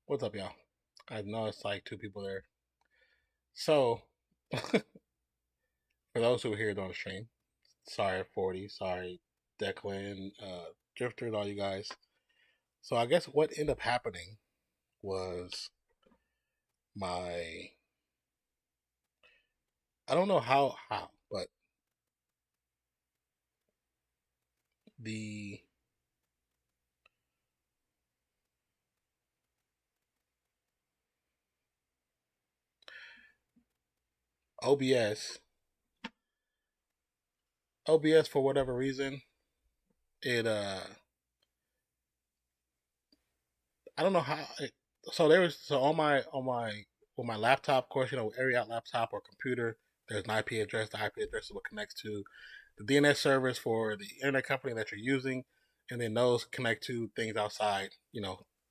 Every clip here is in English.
What's up, y'all? I know it's like two people there. So, for those who were here during the stream, sorry 40, sorry Declan, Drifter, and all you guys. So I guess what ended up happening was my, I don't know how, but the OBS for whatever reason, it I don't know how. So on my with my laptop, of course, every laptop or computer, there's an IP address. The IP address is what connects to the DNS servers for the internet company that you're using, and then those connect to things outside,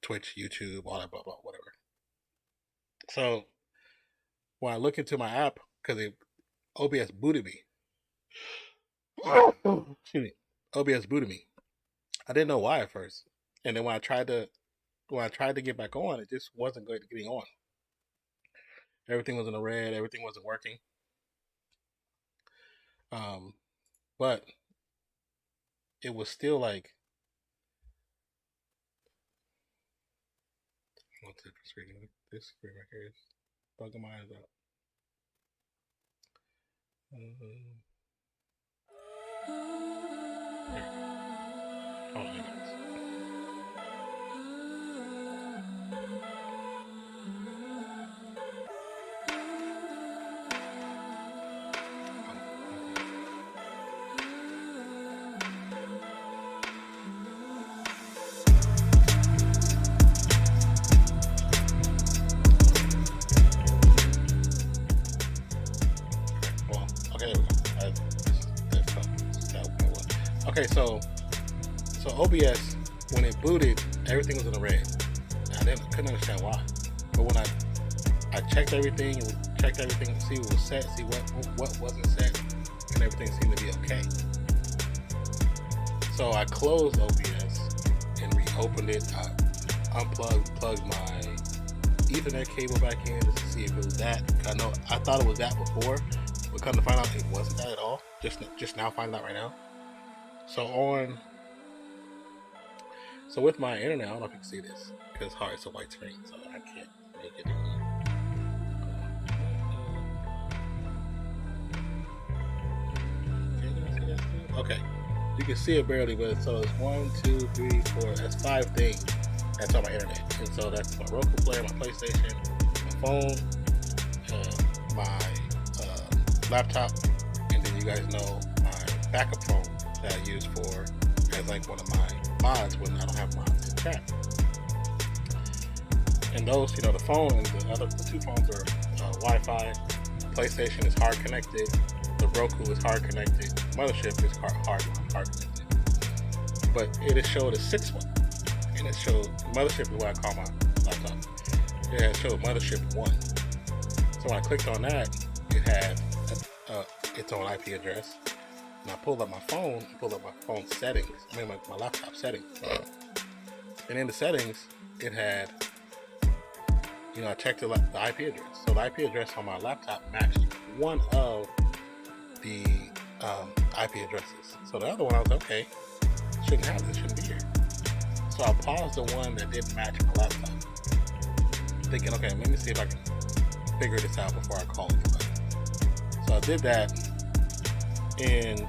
Twitch, YouTube, all that, blah blah, whatever. So when I look into my app, because OBS booted me, excuse me, OBS booted me. I didn't know why at first, and then when I tried to get back on, it just wasn't good getting on. Everything was in the red. Everything wasn't working. But it was still like, this screen right here is bugging my eyes out. Oh, there it is. Okay, so OBS, when it booted, everything was in the red. I couldn't understand why. But when I checked everything to see what was set, see what wasn't set, and everything seemed to be okay. So I closed OBS and reopened it. I plugged my Ethernet cable back in just to see if it was that. I thought it was that before, but come to find out it wasn't that at all. Just now finding out right now. So with my internet, I don't know if you can see this because it's a white screen, so I can't make it. Okay, you can see it barely, but so it's 1, 2, 3, 4. That's 5 things that's on my internet, and so that's my Roku player, my PlayStation, my phone, my laptop, and then you guys know my backup phone that I use as like one of my mods when I don't have mods to chat. And those, the phone and the 2 phones are Wi-Fi. PlayStation is hard connected. The Roku is hard connected. Mothership is hard connected. But it has showed a 6th one, and it showed Mothership is what I call my laptop. It has showed Mothership 1. So when I clicked on that, it had its own IP address. And I pulled up my phone, settings. My laptop settings. And in the settings, it had, I checked the IP address. So the IP address on my laptop matched one of the IP addresses. So the other one, I was okay, shouldn't be here. So I paused the one that didn't match my laptop, thinking, okay, let me see if I can figure this out before I call anybody. So I did that, and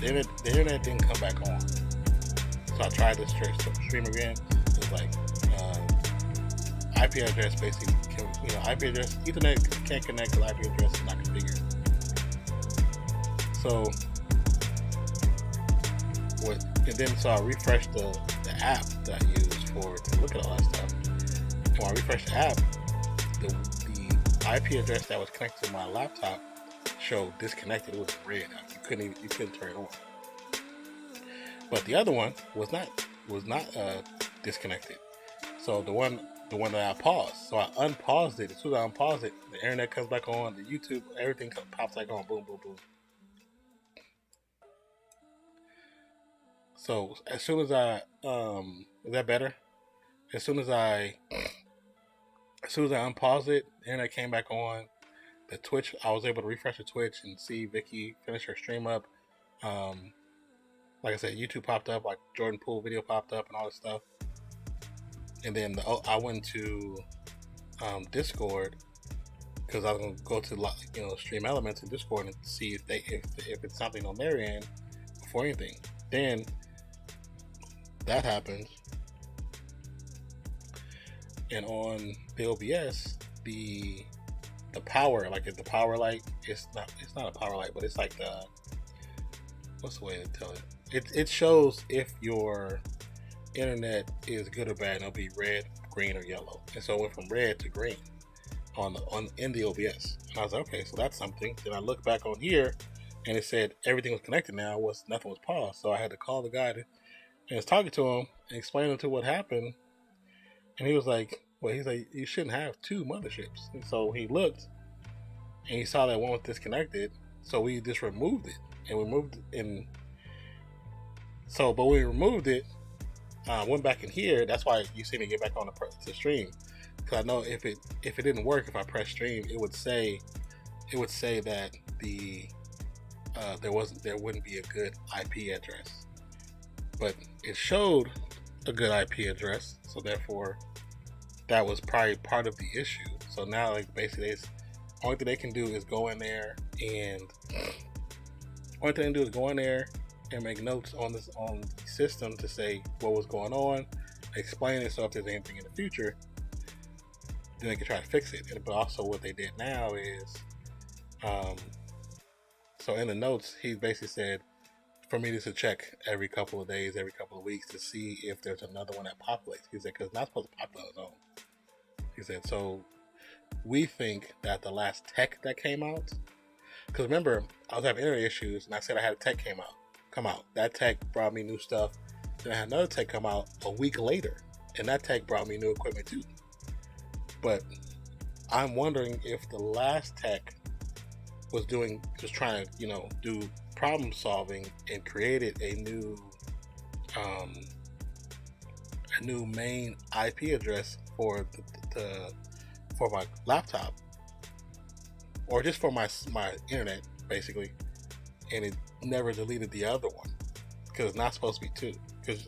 the internet didn't come back on. So I tried to stream again. It was like IP address basically IP address, Ethernet can't connect to IP address is not configured. So so I refreshed the app that I use to look at all that stuff. And when I refreshed the app, the IP address that was connected to my laptop showed disconnected. It was red. You couldn't turn it on. But the other one was not disconnected. So the one that I paused. So I unpaused it. As soon as I unpaused it, the internet comes back on, the YouTube, everything pops back on. Boom, boom, boom. So as soon as I is that better? as soon as I unpaused it, and I came back on the Twitch, I was able to refresh the Twitch and see Vicky finish her stream up. Like I said, YouTube popped up, like Jordan Poole video popped up and all this stuff. And then I went to Discord, because I was gonna go to Stream Elements in Discord and see if it's something on their end before anything. Then that happened, and on the OBS, the power, like the power light, it's not a power light, but it's like what's the way to tell it? It shows if your internet is good or bad, and it'll be red, green, or yellow. And so it went from red to green in the OBS. And I was like, okay, so that's something. Then I looked back on here, and it said everything was connected now. Nothing was paused. So I had to call the guy and I was talking to him and explaining to him what happened. And he was like, well, he's like, you shouldn't have two motherships. And so he looked, and he saw that one was disconnected. So we just removed it, and we moved it in. So, but we removed it. Went back in here. That's why you see me get back on the stream, because I know if it didn't work, if I press stream, it would say that there wouldn't be a good IP address, but it showed a good IP address, so therefore that was probably part of the issue. So now, like, basically, only thing they can do is go in there and make notes on the system to say what was going on, explain it, so if there's anything in the future, then they can try to fix it. But also what they did now is, so in the notes, he basically said for me to check every couple of days, every couple of weeks, to see if there's another one that populates. He said, because it's not supposed to populate on its own. He said, so we think that the last tech that came out, because remember, I was having internet issues, and I said I had a tech come out. That tech brought me new stuff. Then I had another tech come out a week later, and that tech brought me new equipment too. But I'm wondering if the last tech was trying to, do problem solving, and created a new main IP address for my laptop, or just for my internet, basically, and it never deleted the other one, because it's not supposed to be two. Because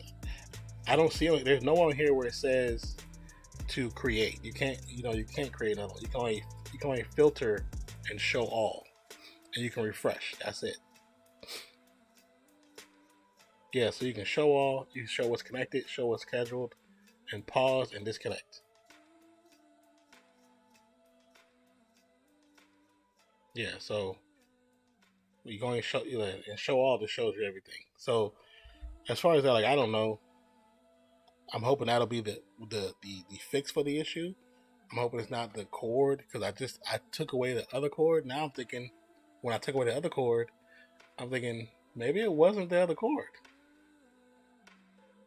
I don't see it. There's no one here where it says to create. You can't create another one. You can only filter and show all, and you can refresh. That's it. Yeah, so you can show all. You can show what's connected, show what's scheduled, and pause and disconnect. Yeah, so you go and show all. That shows you everything. So as far as that, like, I don't know. I'm hoping that'll be the fix for the issue. I'm hoping it's not the cord, because I took away the other cord. Now I'm thinking, when I took away the other cord, I'm thinking maybe it wasn't the other cord.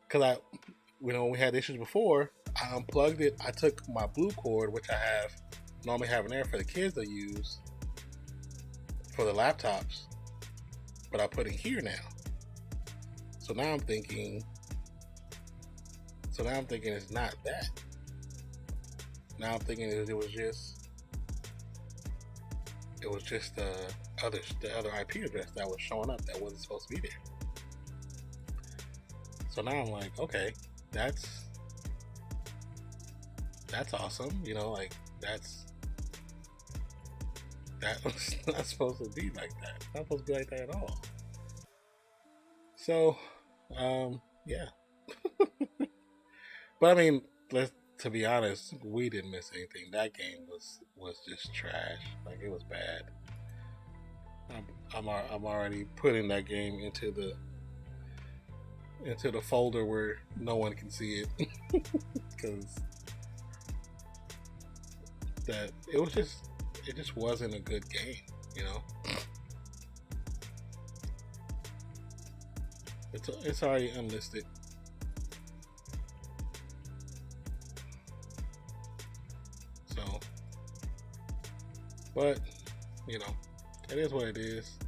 Because when we had issues before, I unplugged it. I took my blue cord, which I normally have in there for the kids to use for the laptops, but I put it here now. So now I'm thinking it's not that. Now I'm thinking it was just the other IP address that was showing up that wasn't supposed to be there. So now I'm like, okay, that's awesome. Like, that was not supposed to be like that. It's not supposed to be like that at all. So, yeah. But I mean, to be honest, we didn't miss anything. That game was just trash. Like, it was bad. I'm already putting that game into the folder where no one can see it, because it just wasn't a good game. It's already unlisted. So, but it is what it is.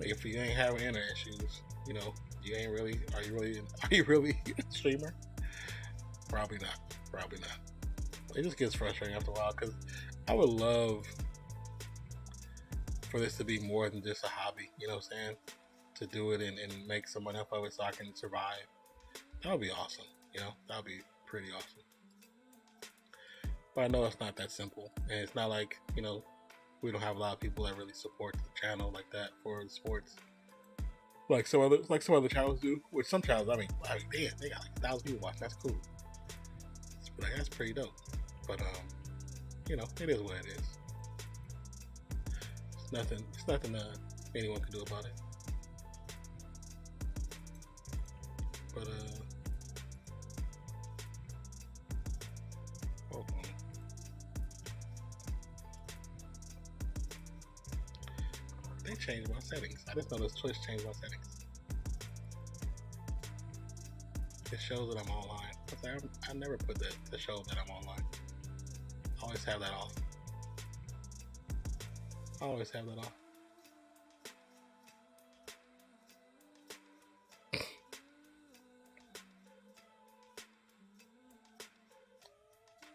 If you ain't having internet issues, you ain't really. Are you really a streamer? Probably not. Probably not. It just gets frustrating after a while because I would love for this to be more than just a hobby. You know what I'm saying? To do it and make some money off of it so I can survive. That would be awesome. You know, that would be pretty awesome. But I know it's not that simple, and it's not like, you know, we don't have a lot of people that really support the channel like that for the sports, like some other channels do. Which some channels, I mean, damn, they got like 1,000 people watching. That's cool. Like, that's pretty dope. But you know, it is what it is. It's nothing anyone can do about it. But hold on. They changed my settings. I just noticed Twitch changed my settings. It shows that I'm online. I never put that to show that I'm online. I always have that off.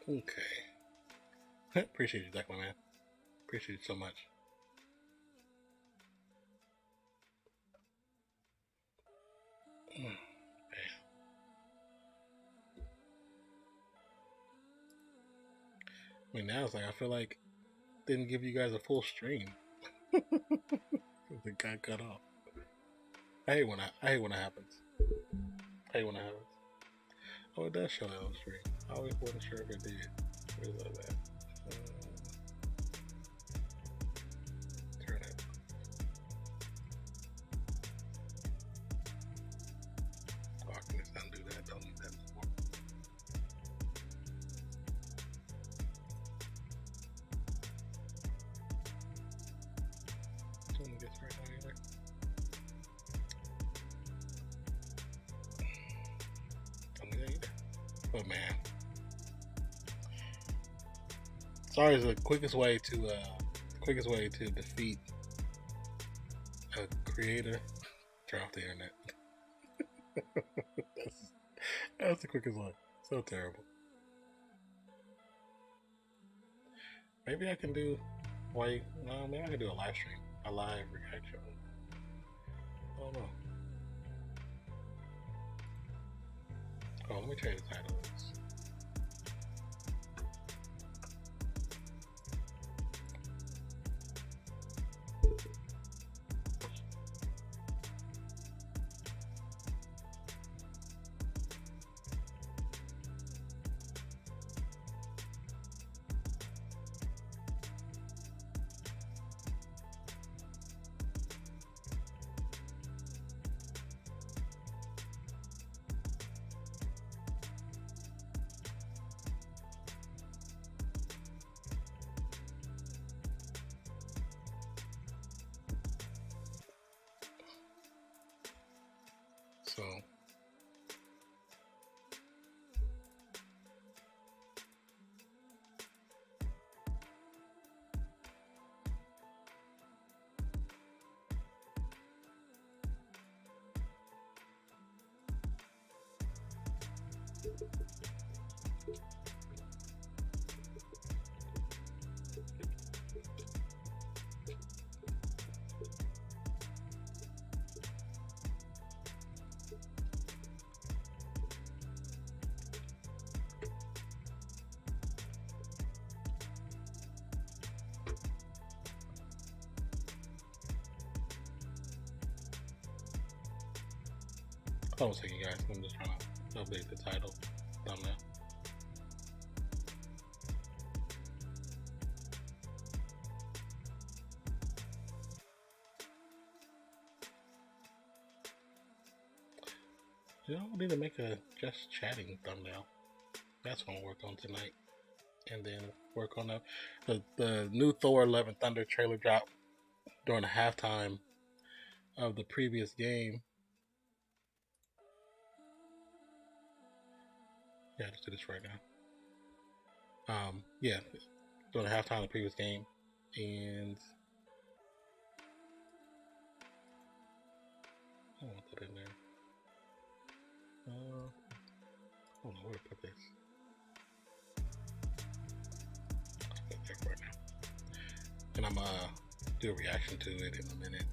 Okay. Appreciate you, Declan, man. Appreciate you so much. I mean, now it's like I feel like didn't give you guys a full stream. It got cut off. I hate when that happens. Oh, it does show that on stream. I always wasn't sure if it did. Where's that at? Turn it. Oh, I can just undo that. Don't need that anymore. Don't need this right now either. Don't need that either. But man, sorry is the quickest way to defeat a creator. Turn off the internet. That's the quickest way. So terrible. Maybe I can do. Maybe I can do a live stream, a live reaction. I don't know. Oh, let me change the title of this. Hold on a second, guys. I'm just trying to update the title thumbnail. You know, I need to make a just chatting thumbnail. That's what I'll work on tonight. And then work on the new Thor Love and Thunder trailer drop during the halftime of the previous game. Yeah, let's do this right now. Yeah, during the halftime of the previous game. And I want that in there. I don't know where to put this. I'll put it there right now. And I'm do a reaction to it in a minute.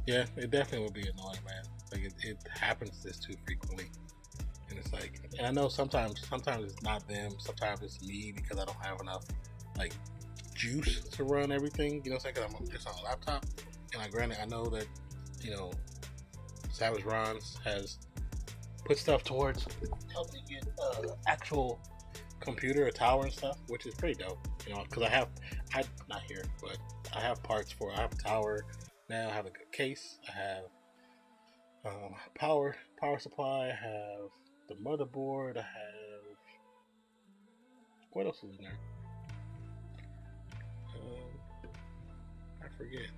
Yeah, it definitely would be annoying, man. Like it happens this too frequently, and it's like, and I know sometimes it's not them, sometimes it's me because I don't have enough like juice to run everything. You know what I'm saying? Because I'm just on a laptop, and granted I know that, you know, Savage Rons has put stuff towards helping me get actual computer, a tower and stuff, which is pretty dope. You know, because I not here, but I have parts for. I have a tower now. I have a good case. I have power supply. I have the motherboard. I have, what else is in there? I forget.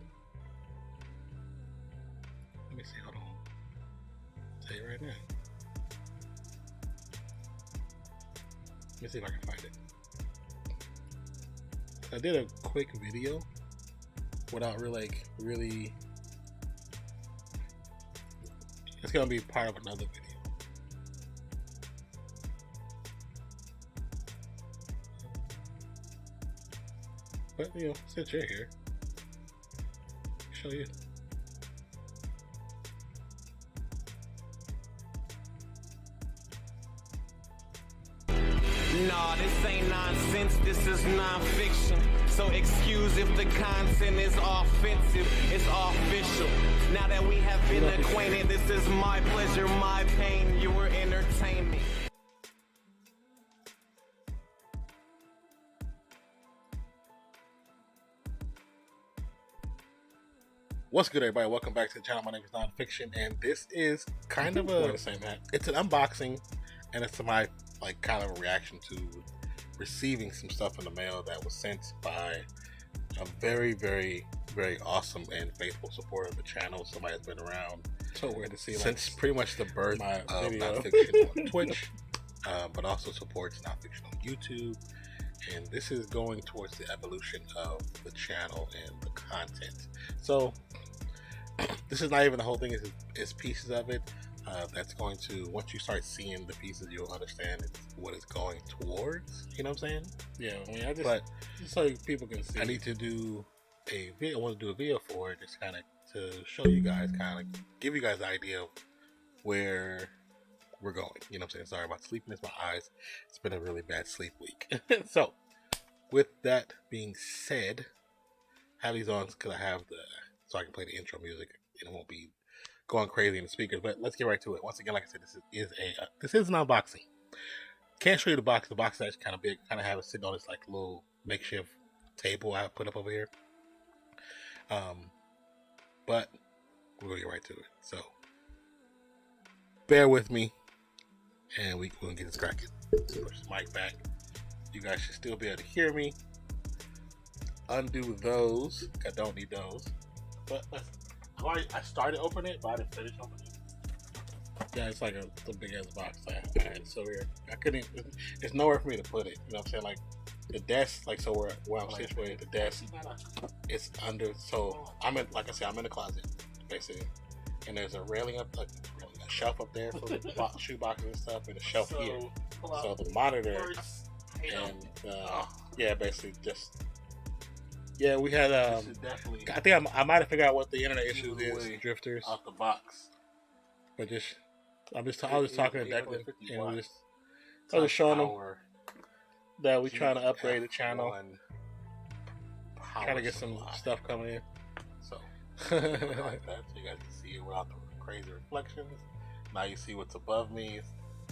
Let me see. Hold on. I'll tell you right now. Let me see if I can find it. I did a quick video without really. It's gonna be part of another video. But you know, since you're here, I'll show you. Nah, this ain't nonsense, this is nonfiction. So excuse if the content is offensive, it's official. Now that we have been acquainted, this is my pleasure, my pain, you were entertainment. What's good, everybody? Welcome back to the channel. My name is Nonpfixion, and this is kind of it's an unboxing, and it's my kind of a reaction to receiving some stuff in the mail that was sent by a very awesome and faithful supporter of the channel. Somebody has been around so weird to see since pretty much the birth of Nonpfixion on Twitch, but also supports Nonpfixion on YouTube. And this is going towards the evolution of the channel and the content. So this is not even the whole thing, it's pieces of it. That's going to, once you start seeing the pieces, you'll understand what it's going towards. You know what I'm saying? Yeah, I mean, just so people can see. I need to do a video. I want to do a video for it, just kind of to show you guys, kind of give you guys an idea of where we're going. You know what I'm saying? Sorry about sleepiness, my eyes. It's been a really bad sleep week. So, with that being said, have these on because I have so I can play the intro music and it won't be going crazy in the speakers. But let's get right to it. Once again, like I said, this is an unboxing. Can't show you the box. The box is actually kind of big. Kind of have it sitting on this little makeshift table I put up over here. But we'll get right to it. So bear with me, and we're gonna get this cracking. Push the mic back. You guys should still be able to hear me. Undo those. I don't need those. But I started opening it, but I didn't finish opening it. Yeah, it's like a big ass box. I had so weird. I couldn't. There's nowhere for me to put it. You know what I'm saying? Like the desk, so where I'm situated, the desk, it's under. So I'm in, like I said, I'm in the closet basically, and there's a railing up, a shelf up there for shoe boxes and stuff, and a shelf here. So the monitor and yeah, basically just. Yeah, we had. I think I might have figured out what the internet issue is. Drifters off the box, but I was talking to Declan, and I was just showing them that we trying to upgrade the channel, trying to get some stuff coming in. So like that, so you guys can see it without the crazy reflections. Now you see what's above me.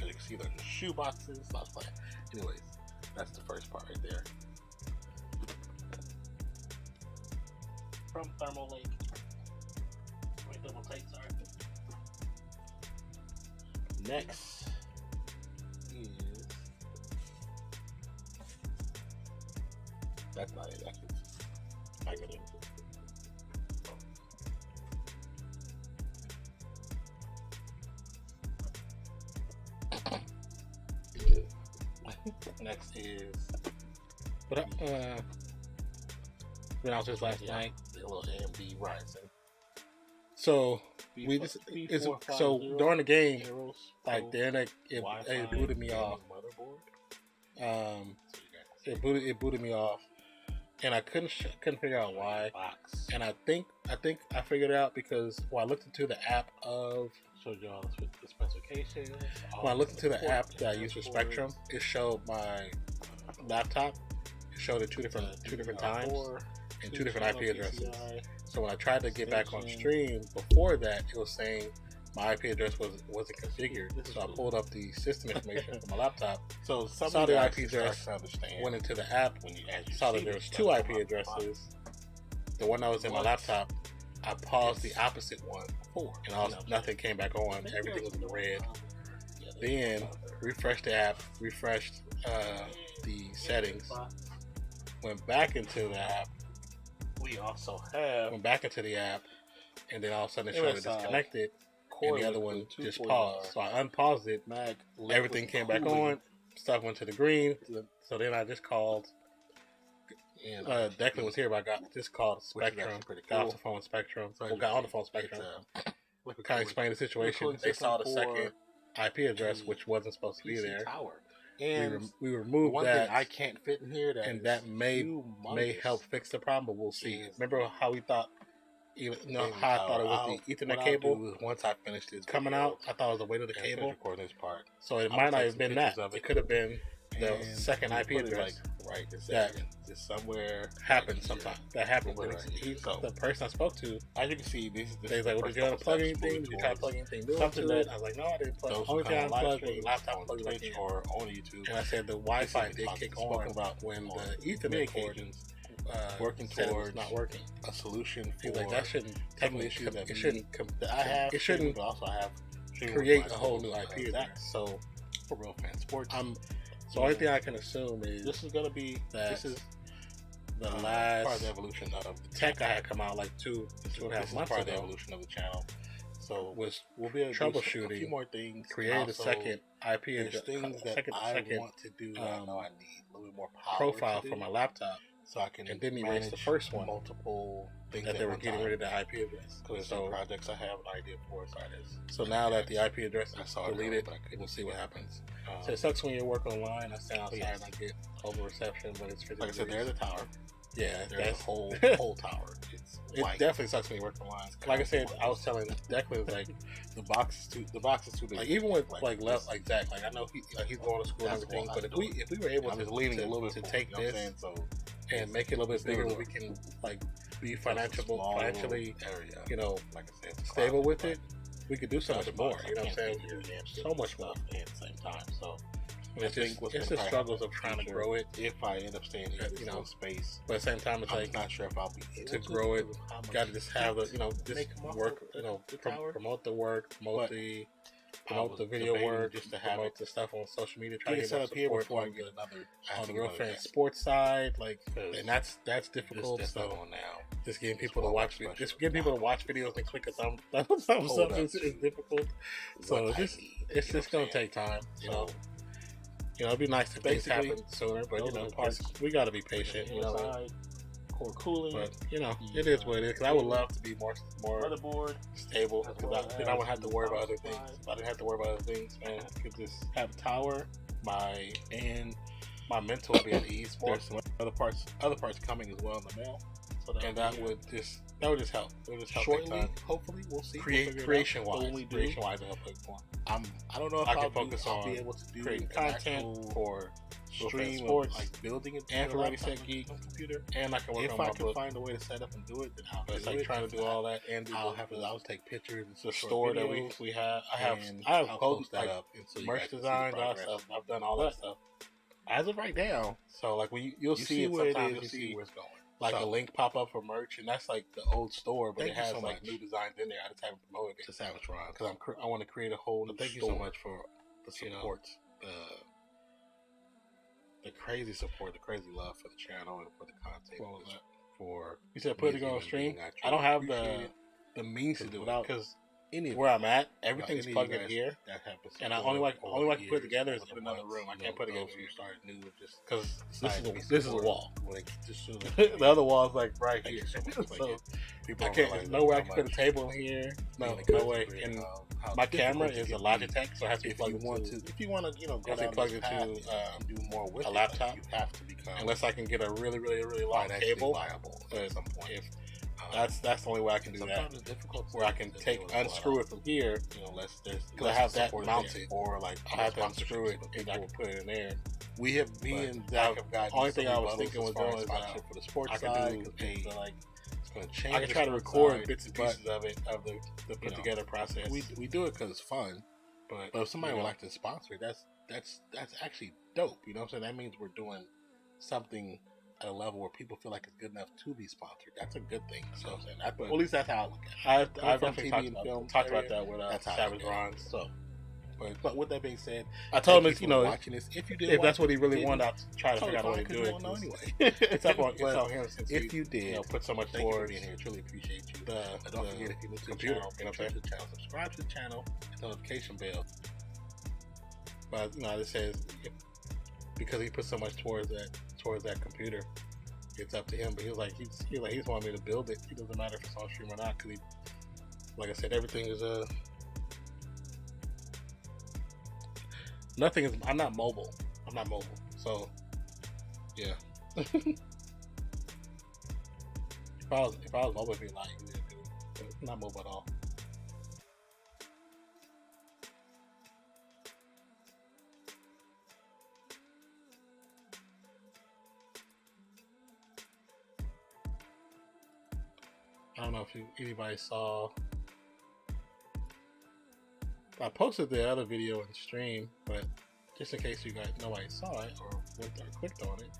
You can see there's shoe boxes. So I was like, anyways, that's the first part right there. From Thermal Lake. Wait, double take, sorry. Next is, that's not it, that's just packaging. Next is, but when I was just last night, a little AMD Ryzen. So we just so during the game, like the internet it booted me off. It booted me off, and I couldn't figure out why. And I think I figured it out because when I looked into the app of showed you all the specifications. When I looked into the app that I use for Spectrum, it showed my laptop. It showed it two different times and two different IP addresses. So when I tried to get back on stream before that, it was saying my IP address wasn't configured. So I pulled up the system information from my laptop. So saw the IP address, went into the app, saw that there was two IP addresses. The one that was in my laptop, I paused the opposite one, and nothing came back on. Everything was in the red. Then refreshed the app, refreshed the settings, went back into the app. Went back into the app, and then all of a sudden it showed it disconnected, and the other one just paused. So I unpaused it. Everything came back on. Stuff went to the green. So then I just called. Declan was here, but I just called Spectrum. Got off the phone with Spectrum. Got on the phone with Spectrum. Kind of explained the situation. They saw the second IP address, which wasn't supposed to be there. And we removed one that. Thing I can't fit in here, and that may help fix the problem, but we'll see. Remember how we thought? How I thought it was the Ethernet cable. Once I finished this coming out, I thought it was the weight of the cable. This part. So it might not have been that. It could have been the second IP address. That just somewhere happened sometime. That happened. The person I spoke to, as you can see, this they was like, "Well, did you unplug anything? Did you try to plug anything new into it?" I was like, "No, I didn't plug. Only thing I unplugged was the laptop plugged back in or on YouTube." And I said the Wi-Fi did kick on about when the Ethernet cord working towards not working. A solution for like that shouldn't technically it shouldn't also have create a whole new IP address. So for real fan sports, so only thing I can assume is this is gonna be this is the last part of the evolution of the tech I had come out like 2.5 months ago. The evolution of the channel. So we'll be able to troubleshooting a few more things. Create a second IP address. Things that I want to do. I know I need a little bit more power profile for my laptop. So I can and didn't erase the first one. Multiple things that they were getting rid of the IP address. Because some projects I have an idea for. So now that the IP address is deleted, we'll see what happens. So it sucks when you work online. I stand outside and I get over reception, but it's like I said, there's a tower. Yeah, that's whole tower. It definitely sucks when you work online. Like I said, I was telling Declan, like the box is too big. Like even with like left like Zach, like I know he's going to school and everything, but if we were able to leaning a little bit to take this and make it a little bit bigger, where we can like be financially, like I said, stable with it, we could do so much more. You know what I'm saying? So much more at the same time. So. It's the struggles of trying to grow it. If I end up staying in this space, but at the same time, it's like not sure if I'll be able to grow it. Got to just have just work. Promote the work, promote the video work, just to have the stuff on social media. Try to get set up here before I get another on the real fan sports side. Like, and that's difficult. So now, just getting people to watch videos and click a thumbs up is difficult. So it's just gonna take time. It'd be nice if things happen sooner, but we gotta be patient. Core cooling, but it is what it is. Cause I would love to be more stable. Because then I wouldn't have to worry about other things. If I didn't have to worry about other things, man, I could just have a tower. My mental would be at ease more. There's some other parts coming as well in the mail. So that would just help. It would just help. Shortly, hopefully, we'll see. Creation wise, it'll help more. I don't know if I can focus on be able to do creating content for stream sports, like building it and for Ready Set Geek computer. And I can work on my book. If I can find a way to set up and do it, then I'll do it. Like trying to do all that, and I'll take pictures and store that we have. I have post that up. Merch design, all that stuff. I've done all that stuff as of right now. So like when you'll see it sometimes, you'll see where it's going. Like a link pop up for merch, and that's like the old store, but it has like new designs in there. I just haven't promoted it. Just haven't tried because I want to create a whole new store. Thank you so much for the support, the crazy support, the crazy love for the channel and for the content. What was that? For you said put it on stream. I don't have the means to do it because where I'm at, everything's plugged in here, and I only like to put it together is in another room. I can't put it together when you start new, just because this is a wall. The other wall is like right here, so I can't. There's no way I can put a table in here. No way. And my camera is a Logitech, so I have to be plugged into. If you want to, you know, go down plugged into do more with a laptop, you have to become. Unless I can get a really long cable at some point. That's the only way I can do that. It's difficult where I can unscrew it from here, you know, because I have that mounted, or like I have to unscrew it and I can put it in there. Me and Zach have got. Only thing I was thinking was doing is for the sports side. I can try to record bits and pieces of it, of the put together process. We do it because it's fun, but if somebody would like to sponsor it, that's actually dope. You know what I'm saying? That means we're doing something at a level where people feel like it's good enough to be sponsored. That's a good thing. So I'm saying that, well, at least that's how I look at it. I've definitely talked about that with Savage Ron. So, but with that being said, I told him, you know, watching this, if that's what he really wanted, I'll try to figure out a way to do it. Anyway, it's on him. Since if you did, you know, put so much forward being here, truly appreciate you. Don't forget, if you look to the channel, subscribe to the channel, hit the notification bell. But you know, it says because he put so much towards that computer, it's up to him. But he's wanting me to build it. It doesn't matter if it's on stream or not, because like I said, everything is nothing is. I'm not mobile. So yeah. if I was mobile, it'd be a lot easier to do. But I'm not mobile at all. I don't know if anybody saw. I posted the other video in stream, but just in case nobody saw it or went there, clicked on it.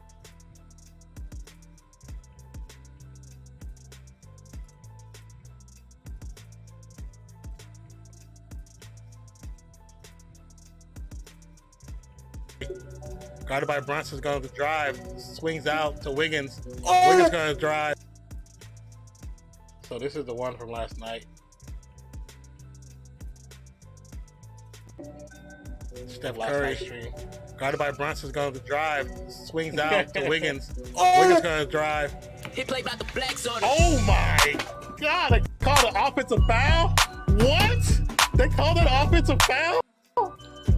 Guarded by Brunson's going to drive, swings out to Wiggins. Wiggins going to drive. So this is the one from last night. Steph Curry, guarded by Brunson's going to drive, swings out to Wiggins. Wiggins going to drive. He played by the black zone. Oh my God! They called an offensive foul. What? They called an offensive foul?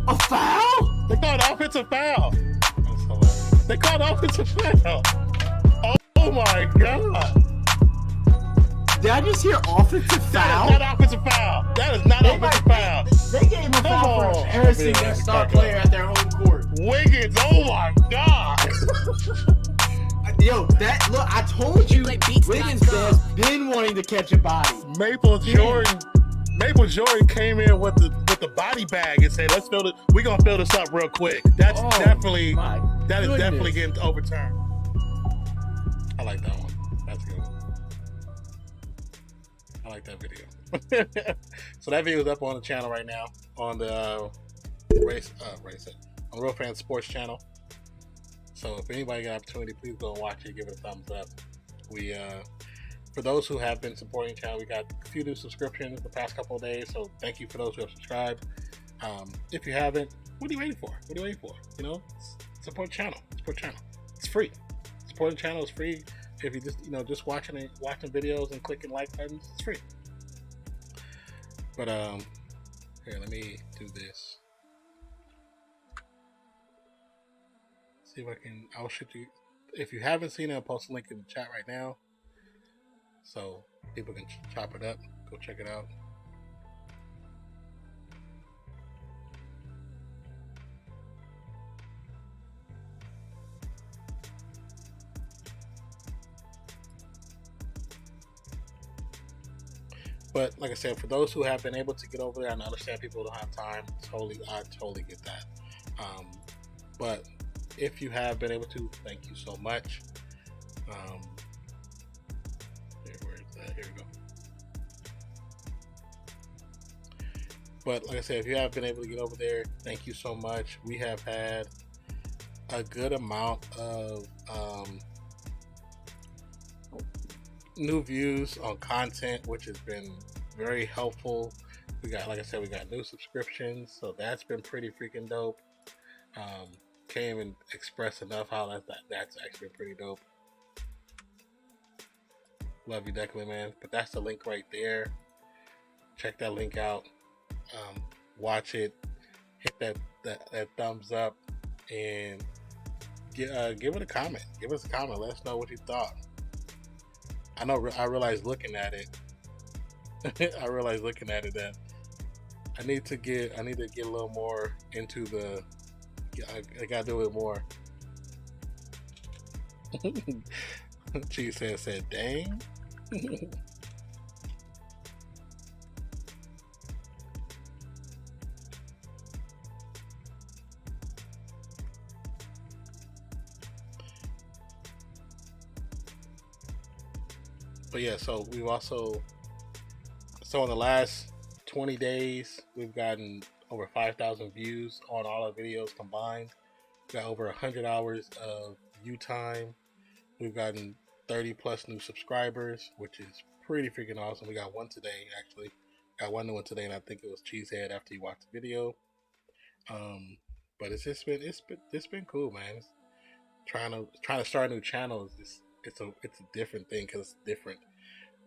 A foul? They called an offensive foul. That's hilarious. They called an offensive foul. Oh my God! Did I just hear offensive foul? That is not offensive foul. That is not offensive foul. They gave him a foul for embarrassing their star player at their home court. Wiggins, oh my God. Yo, look, I told you, Wiggins has been wanting to catch a body. Maple Jordan came in with the body bag and said, we're gonna fill this up real quick. That's definitely getting overturned. I like that one. That's good. I like that video. So that video is up on the channel right now on the on Real Fan Sports channel. So if anybody got an opportunity, please go and watch it. Give it a thumbs up. We for those who have been supporting the channel, we got a few new subscriptions the past couple of days. So thank you for those who have subscribed. If you haven't, what are you waiting for? You know, support the channel. It's free. Supporting the channel is free. If you just watching videos and clicking like buttons, it's free. But here, let me do this. See if I'll shoot you. If you haven't seen it, I'll post a link in the chat right now, so people can chop it up. Go check it out. But like I said, for those who have been able to get over there, and I understand people don't have time. I totally get that. But if you have been able to, thank you so much. Where is that? Here we go. But like I said, if you have been able to get over there, thank you so much. We have had a good amount of new views on content, which has been very helpful. We got, like I said, we got new subscriptions, so that's been pretty freaking dope. Can't even express enough how that's actually pretty dope. Love you, Declan, man. But that's the link right there. Check that link out. Watch it. Hit that thumbs up and give it a comment. Give us a comment. Let us know what you thought. I realized looking at it. That I need to get a little more into the. I gotta do it more. She said, "Dang." But yeah, so in the last 20 days, we've gotten over 5,000 views on all our videos combined. We've got over 100 hours of view time. We've gotten 30 plus new subscribers, which is pretty freaking awesome. We got one today, actually. Got one new one today, and I think it was Cheesehead after he watched the video. But it's been cool, man. Trying to start a new channel is it's a different thing because it's different.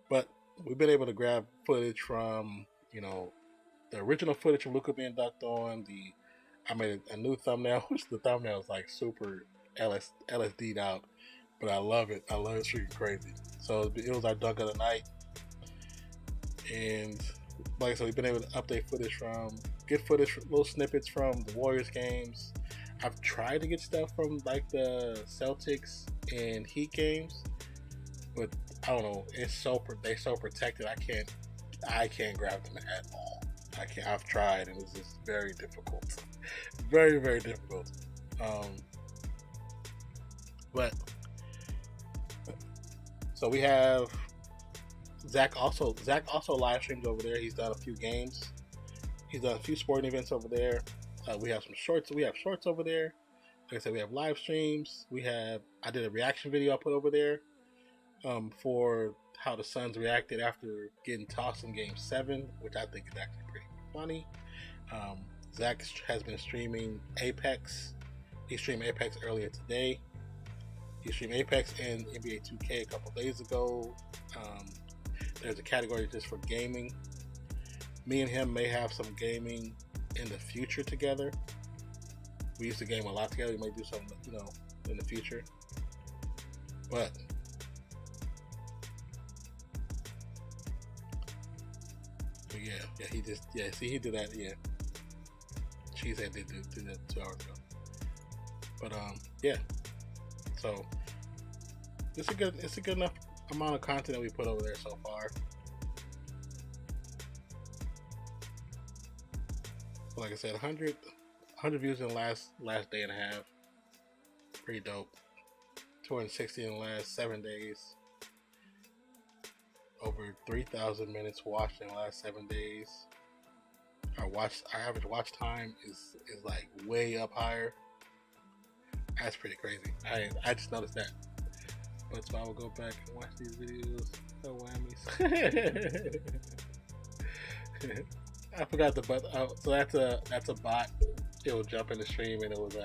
But we've been able to grab footage from, the original footage of Luca being ducked on. I made a new thumbnail, which the thumbnail is like super LSD'd out, but I love it. I love it. It's freaking crazy. So it was our dunk of the night, and like I said, we've been able to update footage get footage, little snippets from the Warriors games. I've tried to get stuff from like the Celtics and Heat games, but I don't know. They're so protected. I can't grab them at all. I can't. I've tried, and it's just very difficult. Very, very difficult. But so we have Zach also live streams over there. He's done a few games. He's done a few sporting events over there. We have some shorts. We have shorts over there. Like I said, we have live streams. I did a reaction video I put over there for how the Suns reacted after getting tossed in Game 7, which I think is actually pretty funny. Zach has been streaming Apex. He streamed Apex earlier today. He streamed Apex and NBA 2K a couple days ago. There's a category just for gaming. Me and him may have some gaming in the future together. We used to game a lot together. We may do something, in the future. But he did that. Yeah, Cheesehead did that 2 hours ago. But yeah. So it's a good enough amount of content that we put over there so far. Like I said, 100 views in the last day and a half. Pretty dope. 260 in the last 7 days. Over 3,000 minutes watched in the last 7 days. Our average watch time is like way up higher. That's pretty crazy. I just noticed that. But so I will go back and watch these videos. No whammies. I forgot the button. So that's a bot. It will jump in the stream, and it was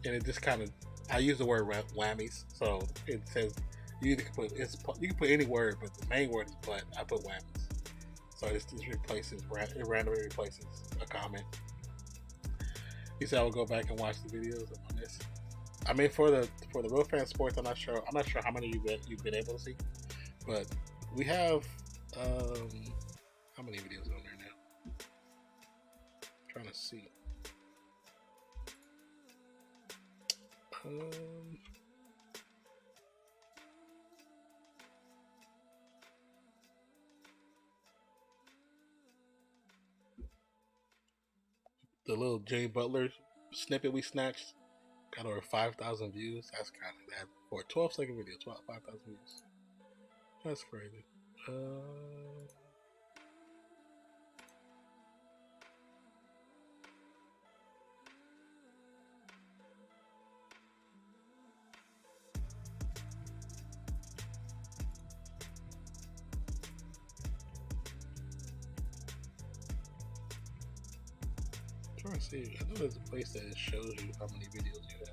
and it just kind of. I use the word whammies, so it says you can put any word, but the main word is but. I put whammies, so it randomly replaces a comment. He said I will go back and watch the videos on this. I mean, for the Real Fan Sports, I'm not sure how many you've been able to see, but we have how many videos on there now? I'm trying to see. The little Jimmy Butler snippet we snatched got over 5,000 views. That's kind of that for a 12-second video. 5,000 views. That's crazy. trying to see. I know there's a place that shows you how many videos you have.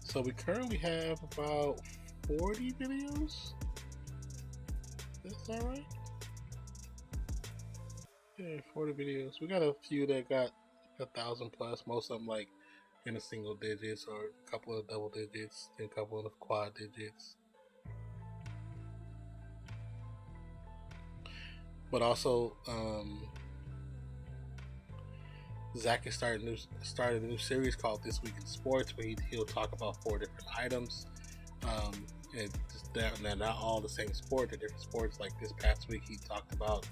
So we currently have about 40 videos. That's all right. Yeah, 40 videos. We got a few that got 1,000 plus. Most of them like in the single digits, or a couple of double digits, and a couple of quad digits. But also, Zach has started a new series called This Week in Sports, where he'll talk about 4 different items. And they're not all the same sport, they're different sports. Like this past week, he talked about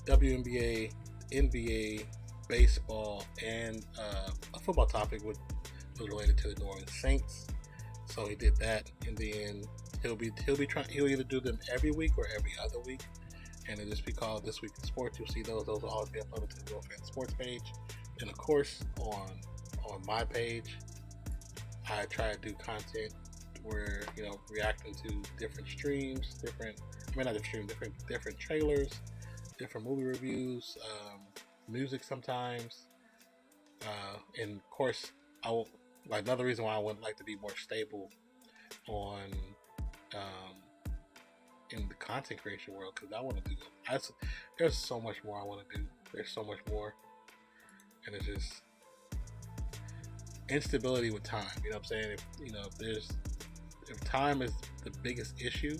WNBA, NBA, baseball, and a football topic which was related to the New Orleans Saints. So he did that, and then he'll either do them every week or every other week, and it'll just be called This Week in Sports. You'll see those will always be uploaded to the Real Fan Sports page. And of course, on my page, I try to do content where, you know, reacting to different streams, different trailers, different movie reviews, music sometimes, and of course, another reason why I would like to be more stable on in the content creation world, because I want to do. There's so much more I want to do. There's so much more. And it's just instability with time. You know what I'm saying? If time is the biggest issue,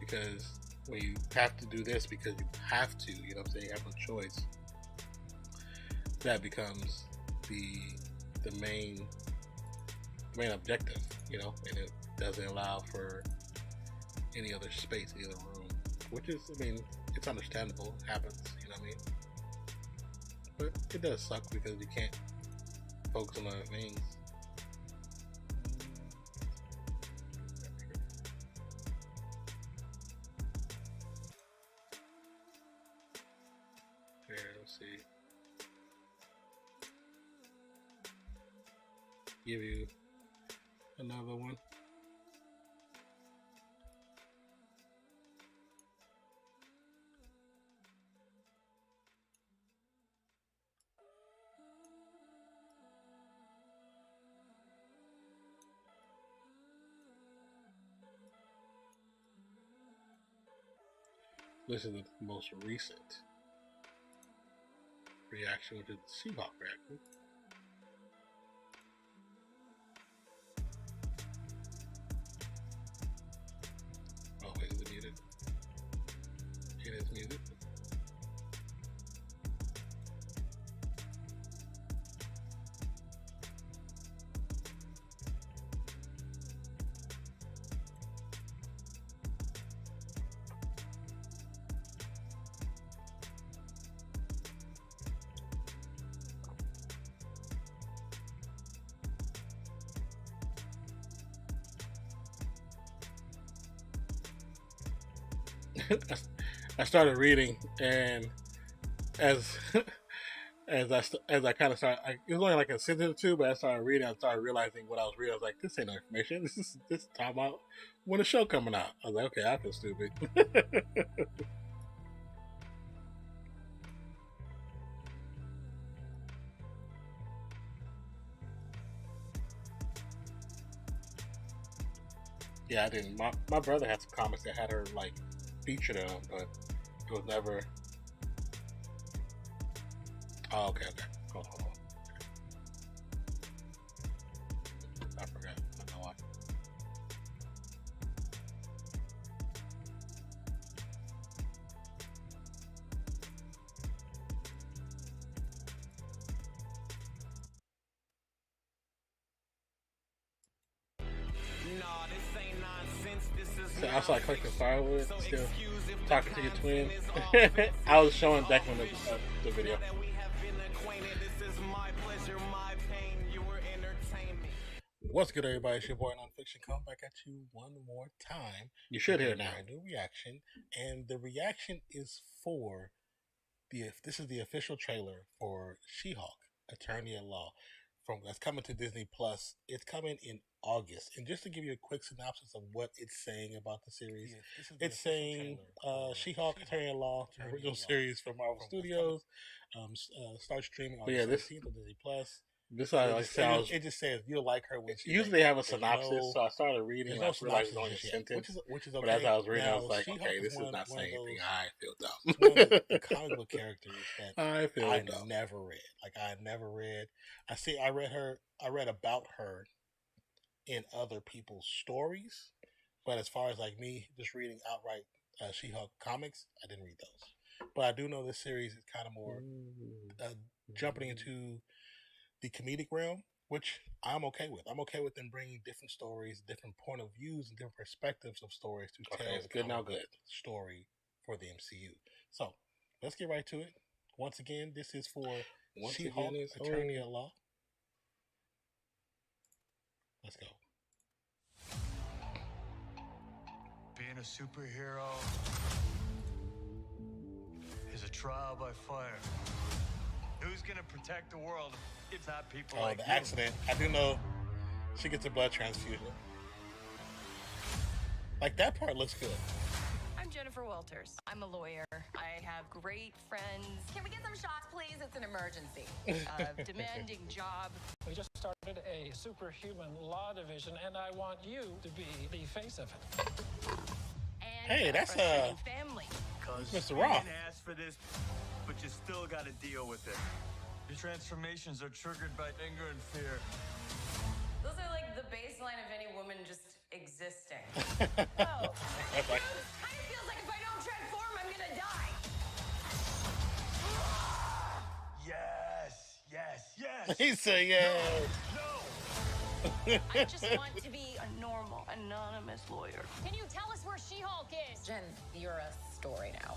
because when you have to do this because you have to, you know what I'm saying, you have no choice, that becomes the main objective, you know, and it doesn't allow for any other space, any other room, which is, I mean, it's understandable, it happens, you know what I mean? But it does suck because you can't focus on other things. Here, let's see. Give you another one. This is the most recent reaction, which is the Seahawk reaction. Oh, wait, is it muted? It is muted. I started reading, and as I kind of started, it was only like a sentence or two, but I started reading. I started realizing what I was reading. I was like, "This ain't no information. This is talking about when the show coming out." I was like, "Okay, I feel stupid." Yeah, I didn't. My brother had some comments that had her like featured on, but it was never. Oh, okay. Hold on. I forgot. I don't know why. Nah, this ain't nonsense. This is So I was like collecting firewood, So still excuse if the talking to your twin. content is offensive. I was showing Declan the video. Now that we have been acquainted, this is my pleasure, my pain. You were entertainment. What's good, everybody? It's your boy Nonpfixion. Come back at you one more time. You should hear now. A new reaction, and the reaction is for this is the official trailer for She-Hulk, Attorney at Law, that's coming to Disney Plus. It's coming in August. And just to give you a quick synopsis of what it's saying about the series, it's saying She-Hulk, Attorney at Law, the original series from Marvel Studios, starts streaming on the 17th on Disney Plus. This it just says you'll like her when she. Usually they have a synopsis, so I started reading. There's no synopsis only a sentence, which is okay. But as I was reading, now, I was like, She-Hulk okay, this is one, not saying anything. I feel dumb. It's one of the comic book characters that I dumb. never read. I never read. I read about her in other people's stories, but as far as like me just reading outright She-Hulk comics, I didn't read those. But I do know this series is kind of more jumping into the comedic realm, which I'm okay with. I'm okay with them bringing different stories, different point of views, and different perspectives of stories to tell it's good now. Good story for the MCU. So let's get right to it. Once again, this is for She-Hulk, Attorney at Law. Let's go. Being a superhero is a trial by fire. Who's gonna protect the world if not people like the accident. I do know she gets a blood transfusion. Like, that part looks good. I'm Jennifer Walters. I'm a lawyer. I have great friends. Can we get some shots, please? It's an emergency. Demanding job. We just started a superhuman law division, and I want you to be the face of it. And hey, that's family. Mr. Roth. You didn't ask for this, but you still got to deal with it. Your transformations are triggered by anger and fear. Those are like the baseline of any woman just existing. Oh. It kind of feels like if I don't transform, I'm gonna die. Yes, yes, yes. He said, yeah. No. I just want to be a normal, anonymous lawyer. Can you tell us where She-Hulk is? Jen, you're a story now.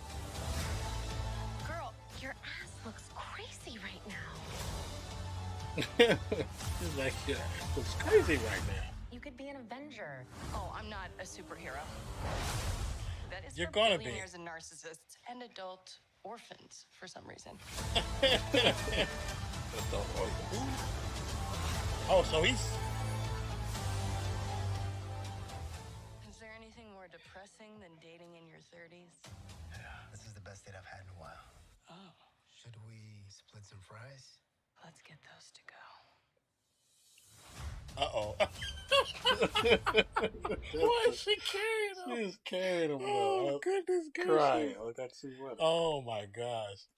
Girl, your ass looks crazy right now. He's like, yeah, it's crazy right now. You could be an Avenger. Oh, I'm not a superhero. That is You're for gonna be. billionaires and narcissists and adult orphans for some reason. Oh, so he's... Is there anything more depressing than dating in your 30s? Yeah, this is the best date I've had in a while. Oh. Should we split some fries? Let's get those to go. Uh-oh. Why is she carrying him? She's carrying him. Oh, goodness gracious. Crying. Like, that's too much. Oh, my gosh.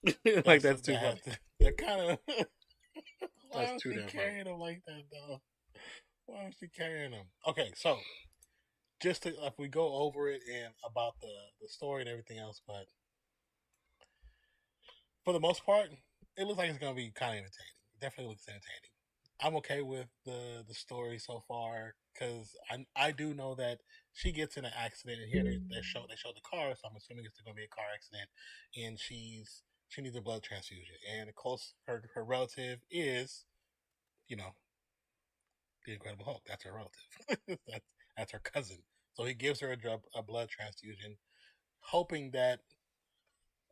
Like, that's too much. They're kind of... Why That's was too she damn carrying him like that, though? Why was she carrying him? Okay, so just to, if we go over it and about the story and everything else, but for the most part, it looks like it's going to be kind of entertaining. It definitely looks entertaining. I'm okay with the story so far because I do know that she gets in an accident, and here they show the car, so I'm assuming it's going to be a car accident, and she needs a blood transfusion, and of course her relative is, you know, the Incredible Hulk. That's her relative. that's her cousin. So he gives her a blood transfusion, hoping that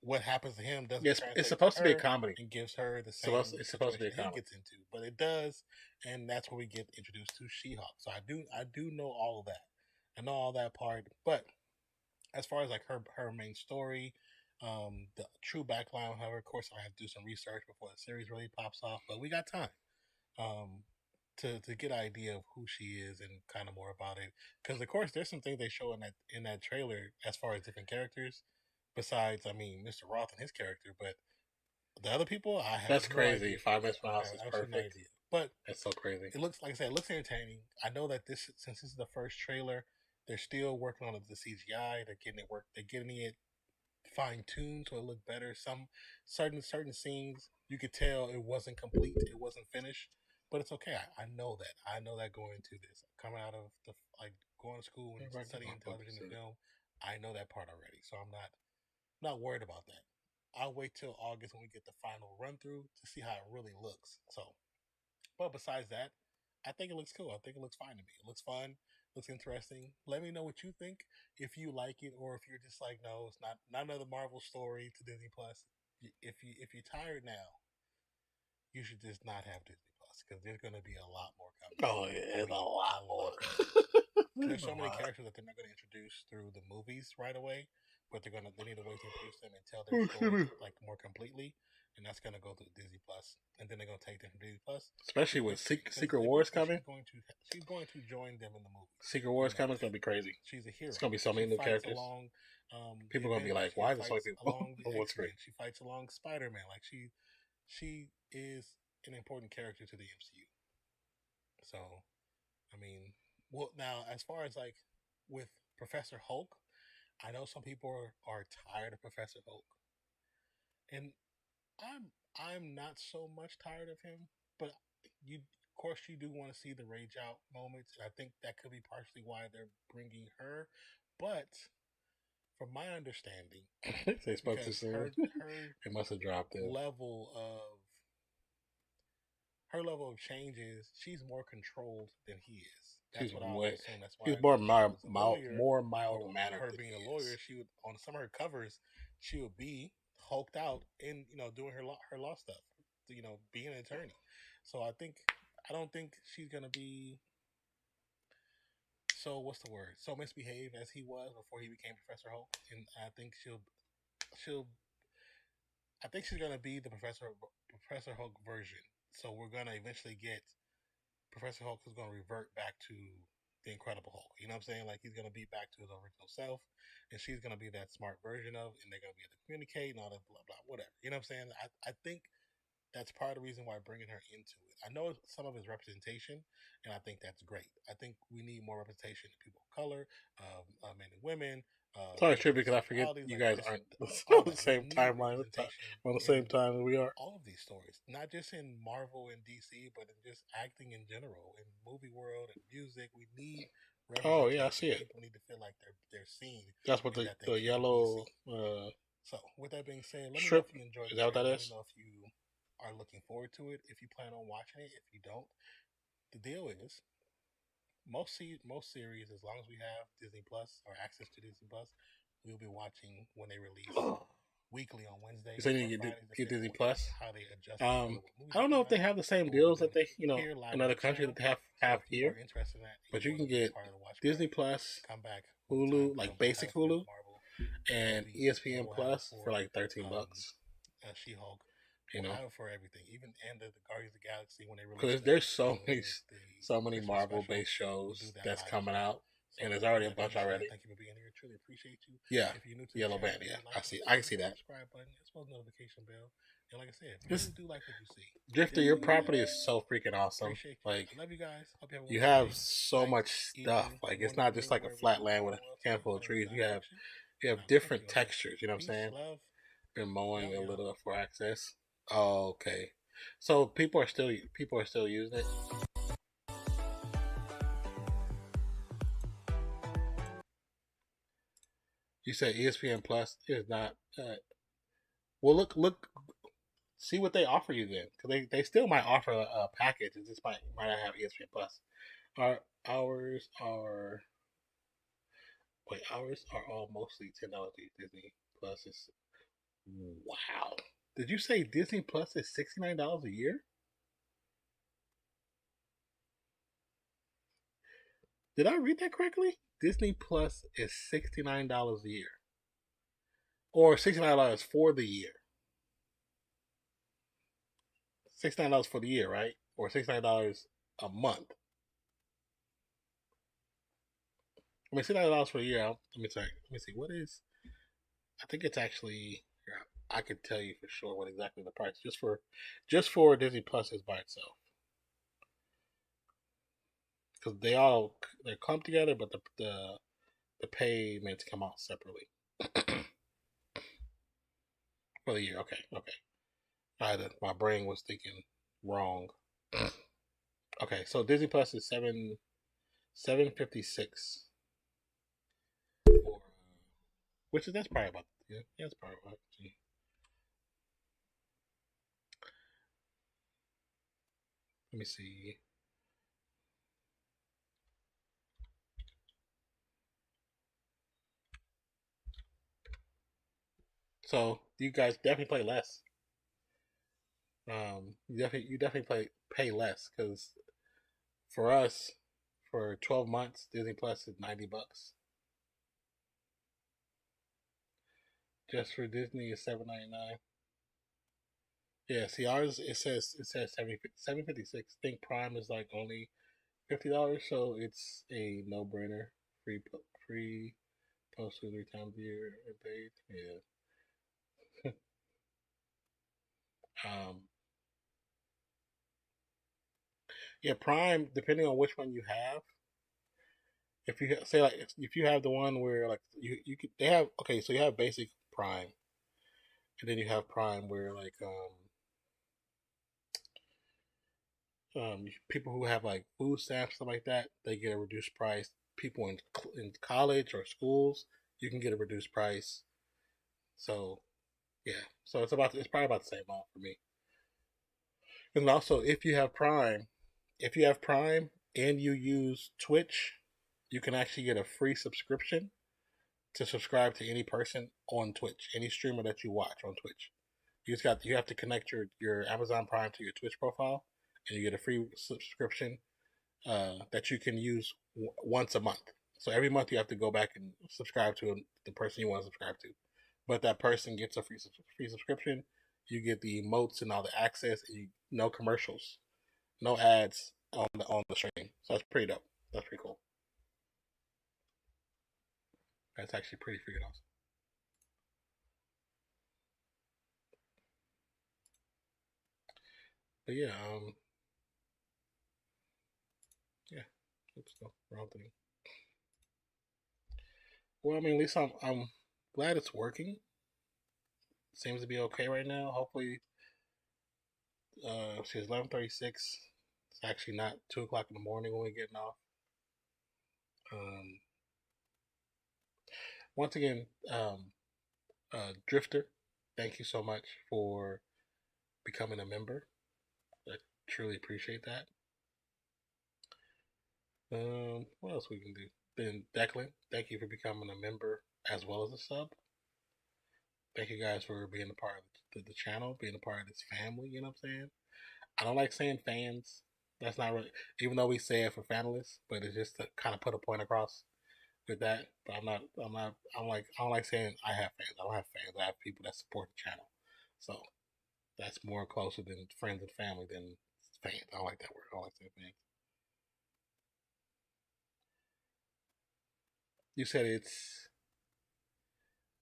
what happens to him doesn't. Yes, it's supposed to be a comedy, and gives her the same. It's supposed to be a comedy. He gets into, but it does, and that's where we get introduced to She-Hulk. So I do know all of that. I know all that part, but as far as like her main story, the true backline, however, of course I have to do some research before the series really pops off. But we got time, to get an idea of who she is and kind of more about it. Because of course there's some things they show in that trailer as far as different characters. Besides, I mean, Mr. Roth and his character, but the other people, I have that's no crazy. idea. 5 Minutes from My House is No perfect. idea. But that's so crazy. It looks, like I said, it looks entertaining. I know that since this is the first trailer, they're still working on the CGI. They're getting it fine tuned so it look better. Some certain scenes you could tell it wasn't complete, it wasn't finished, but it's okay. I know that. I know that going into this, coming out of going to school and studying television and film, I know that part already. So I'm not worried about that. I'll wait till August when we get the final run through to see how it really looks. So, but besides that, I think it looks cool. I think it looks fine to me. It looks fun. Looks interesting. Let me know what you think. If you like it, or if you're just like, no, it's not another Marvel story to Disney Plus. if you're tired now, you should just not have Disney Plus because there's going to be a lot more coming. Oh yeah, there's a lot more. There's so many characters that they're not going to introduce through the movies right away, but they need to wait to introduce them and tell their story like more completely, and that's going to go through Disney Plus, and then they're going to take them from Disney Plus. Especially with Secret Wars coming. She's going to join them in the movie. Secret Wars coming is going to be crazy. She's a hero. It's going to be so many new characters. People are going to be like, "Why is there so many people on one screen?" She fights along Spider-Man. Like she is an important character to the MCU. So, I mean, well, now as far as like with Professor Hulk, I know some people are tired of Professor Hulk, and I'm not so much tired of him. But of course, you do want to see the rage out moments, and I think that could be partially why they're bringing her. But from my understanding, they spoke to her. It must have dropped it. Her level of change is she's more controlled than he is. That's what I would assume. That's why she's more mild mannered. Her being a lawyer, she would on some of her covers, she would be hulked out and doing her law stuff. Being an attorney. So I don't think she's gonna be. So what's the word? So misbehaved as he was before he became Professor Hulk, and I think I think she's gonna be the Professor Hulk version. So we're gonna eventually get Professor Hulk is gonna revert back to the Incredible Hulk. You know what I'm saying? Like he's gonna be back to his original self, and she's gonna be that smart version of, and they're gonna be able to communicate and all that blah blah whatever. You know what I'm saying? I think that's part of the reason why bringing her into it. I know some of his representation, and I think that's great. I think we need more representation of people of color, men and women. It's always true because I forget you guys aren't on the same timeline, on the same time as we are. All of these stories, not just in Marvel and DC, but in just acting in general, in movie world and music, we need. Oh yeah, I see it. People need to feel like they're seen. That's what the yellow. So with that being said, let me strip. know if you enjoyed. Is that what that is? Let me know if you are looking forward to it. If you plan on watching it, if you don't, the deal is. Most series, as long as we have Disney Plus or access to Disney Plus, we'll be watching when they release weekly on Wednesday. You saying you get Disney Plus? How they adjust. I don't know if they have the same deals that they, in other countries that they have here. But you can get Disney Plus, Hulu, like basic Hulu, and ESPN Plus for like $13. She-Hulk. For everything, even and the Guardians of the Galaxy when they release. Because there's so many Marvel-based shows that's coming out, and there's already a bunch already. Thank you for being here. Truly appreciate you. Yeah, if you're new to Yellow Band. Yeah, I can see that. Subscribe button, as well as notification bell. And like I said, if you do like what you see, Drifter, your property is so freaking awesome. Like, I love you guys. Hope you have so much stuff. Like, it's not just like a flat land with a handful of trees. You have different textures. You know what I'm saying? Been mowing a little for access. Oh, okay. So people are still using it. You said ESPN Plus is not. Well, look, see what they offer you then, because they still might offer a package. It just might not have ESPN Plus. Ours are all mostly $10. Disney Plus is wow. Did you say Disney Plus is $69 a year? Did I read that correctly? Disney Plus is $69 a year. Or $69 for the year. $69 for the year, right? Or $69 a month. I mean, $69 for the year. Let me see. What is? I think it's actually. I could tell you for sure what exactly the price just for Disney Plus is by itself, because they're clumped together, but the payments come out separately for the year. Okay. My brain was thinking wrong. Okay, so Disney Plus is $7.56, which is that's probably about that's probably about. Let me see. So you guys definitely play less. You definitely pay less because for us, for 12 months, Disney Plus is $90. Just for Disney is $7.99. Yeah, see ours it says 756. Think Prime is like only $50, so it's a no brainer. Free post 3 times a year and paid. Yeah. um. Yeah, Prime. Depending on which one you have, if you say like if you have the one where like you could they have okay, so you have basic Prime, and then you have Prime where like people who have like food stamps stuff like that, they get a reduced price. People in college or schools, you can get a reduced price. So yeah, so it's probably about the same amount for me. And also, if you have Prime and you use Twitch, you can actually get a free subscription to subscribe to any person on Twitch, any streamer that you watch on Twitch. You have to connect your Amazon Prime to your Twitch profile, and you get a free subscription that you can use once a month. So every month you have to go back and subscribe to the person you want to subscribe to, but that person gets a free subscription. You get the emotes and all the access, and no commercials, no ads on the stream. So that's pretty dope. That's pretty cool. That's actually pretty freaking awesome. But yeah, yeah. Oops, no, wrong thing. Well, I mean, at least I'm glad it's working. Seems to be okay right now. Hopefully, she's 11:36. It's actually not 2 o'clock in the morning when we're getting off. Once again, Drifter, thank you so much for becoming a member. I truly appreciate that. What else we can do? Then Declan, thank you for becoming a member as well as a sub. Thank you guys for being a part of the channel, being a part of this family. You know what I'm saying? I don't like saying fans. That's not really, even though we say it for FANALYST, but it's just to kind of put a point across with that. But I don't like saying I have fans. I don't have fans. I have people that support the channel. So that's more closer than friends and family than fans. I don't like that word. I don't like saying fans. You said it's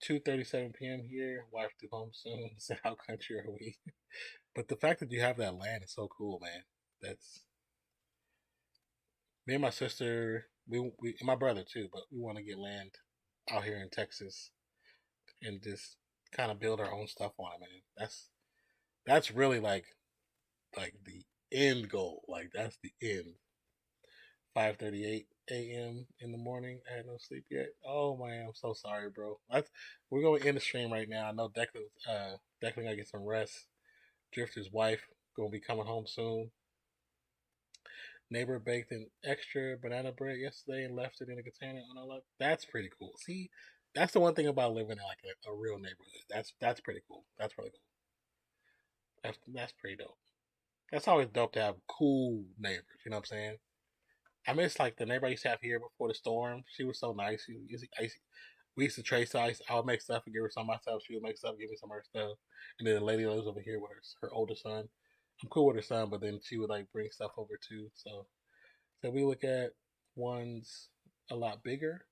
2:37 p.m. here. Wife to home soon. So how country are we? But the fact that you have that land is so cool, man. That's me and my sister. We my brother too, but we want to get land out here in Texas and just kind of build our own stuff on it, man. That's really like the end goal. Like that's the end. 5:38 a.m. in the morning. I had no sleep yet. Oh man, I'm so sorry, bro. We're going to end the stream right now. I know Declan gotta get some rest. Drifter's wife gonna be coming home soon. Neighbor baked an extra banana bread yesterday and left it in a container on our left. That's pretty cool. See, that's the one thing about living in like a real neighborhood. That's pretty cool. That's really cool. That's pretty dope. That's always dope to have cool neighbors. You know what I'm saying? I miss like the neighbor I used to have here before the storm. She was so nice. We used to trade sites. I would make stuff and give her some myself. She would make stuff, give me some of her stuff. And then the lady lives over here with her older son. I'm cool with her son, but then she would like bring stuff over too. So we look at ones a lot bigger,